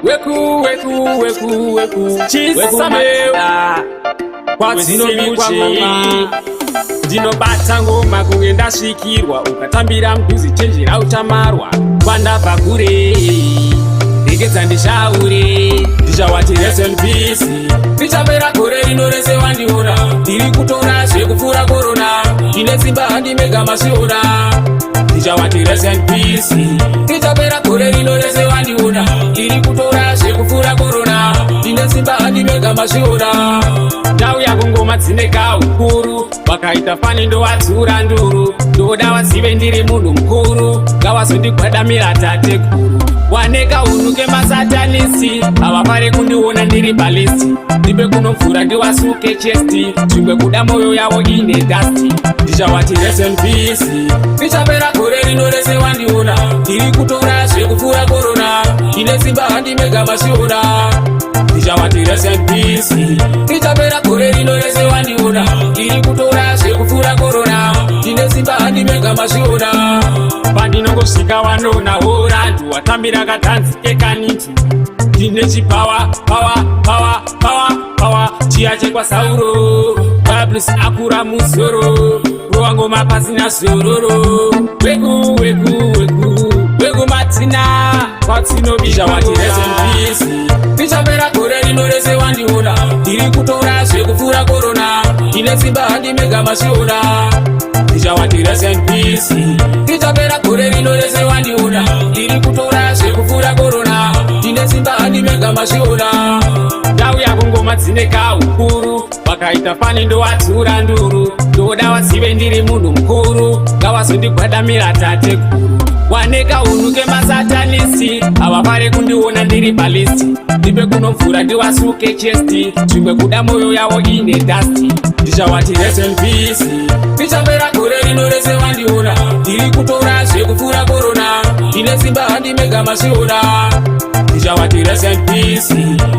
weku chisamela kwadzinobi kwamama ndinobata ngoma kunge ndasvikirwa ukatambira mudhuzi chenjera uchamarwa kwandabva kure regedza ndishaure ndichawati rest in peace richapera gore rino rese wandiona ndiri kutora zvekupfuura korona ndine simba handimega masiona ndichawati rest in peace richapera gore rino rese wandiona ndiri kutora zvekupfuura korona ndine simba handimega masiona ndau yako ngoma dzine kaukuru wakaita fani ndowatsura nduru ndoda wazive ndiri munhu mukuru ngawazondigwadamira tatekuru waneka unuke masatanisi havafare kundiona ndiri balisti ndipe kunomvura ndiwasuke chesti zvimwe kuda mwoyo yavo ine dasti ndichawati rest in peace richapera gore rino rese wandiona ndiri kutora zvekupfuura korona ine simba handimega masiona ndichawati rest in peace richapera gore rino rese wandiona ndiri kutora zvekupfuura korona ine simba handimega masiona pandinongosvika wanona horandu watambira katanzikekaniti ndine chipawa pawa chiya chekwasauro bablis akura muzoro rowangoma pasina zororo weku matina kwatsinobishawati rest in peace richapera gore rino rese wandiona ndiri kutora zvekupfuura korona ndine simba handimega masiona ndichawati rest in peace richapera gore rino rese wandiona ndiri kutora zvekupfuura korona ndine simba handimega masiona ndau yako ngoma dzine kaukuru wakaita fani ndowatsura nduru ndoda wazive ndiri munhu mukuru ngawazondigwadamira tatekuru waneka unuke masatanisi havafare kundiona ndiri balisti ndipe kunomvura ndiwasuke chesti zvimwe kuda mwoyo yavo ine dasti ndichawati rest in peace richapera gore rino rese wandiona ndiri kutora zvekupfuura korona ndine simba handimega masiona ndichawati rest in peace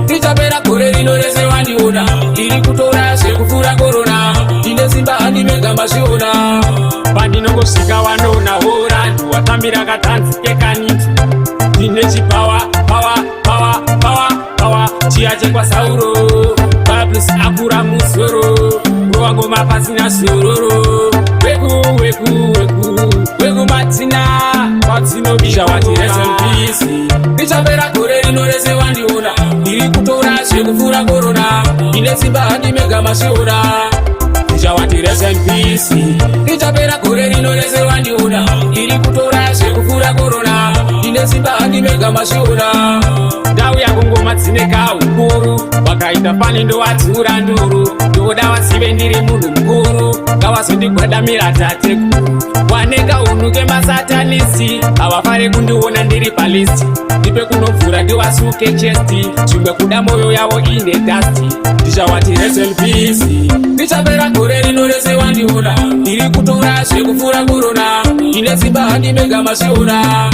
richapera gore rino rese wandiona ndiri kutora zvekupfuura korona ndine simba handimega masiona pandinongosvika wanona horandu watambira katanzikekaniti ndine chipawa pawa chiya chekwasauro bablis akura muzoro rowangoma pasina zororo weku matina kwatsinobishawati rest in peace richapera gore rino rese wandiona ndiri kutora zvekupfuura korona ndine simba handimega masiona ndichawati rest in peace richapera gore rino rese wandiona ndiri kutora zvekupfuura korona ndine simba handimega masiona ndau yako ngoma dzine kaukuru wakaita fani ndowatsura nduru ndoda wazive ndiri munhu mukuru ngawazondigwadamira tatekuru waneka unuke masatanisi havafare kundiona ndiri balisti ndipe kunomvura ndiwasuke chesti zvimwe kuda mwoyo yavo ine dasti ndichawati rest in peace richapera gore rino rese wandiona ndiri kutora zvekupfuura korona ndine simba handimega masiona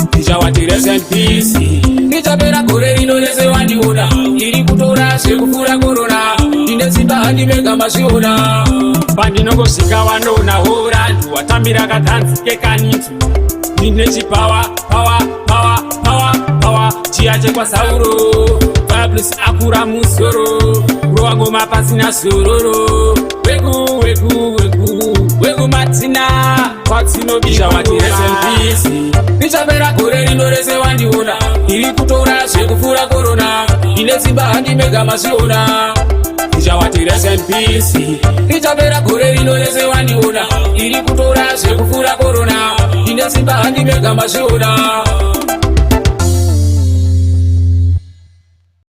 ndichawati rest in peace richapera gore rino rese wandiona ndiri kutora zvekupfuura korona ndine simba handimega masiona pandinongosvika wanona horandu watambira katanzikekaniti ndine chipawa pawa chiya chekwasauro bablis akura muzoro rowangoma pasina zororo weku matina kwatsinobishawati rest in peace richapera gore rino rese wandiona ndiri kutora zvekupfuura korona ndine simba handimega masiona ndichawati rest in peace richapera gore rino rese wandiona ndiri kutora zvekupfuura korona ndine simba handimega masiona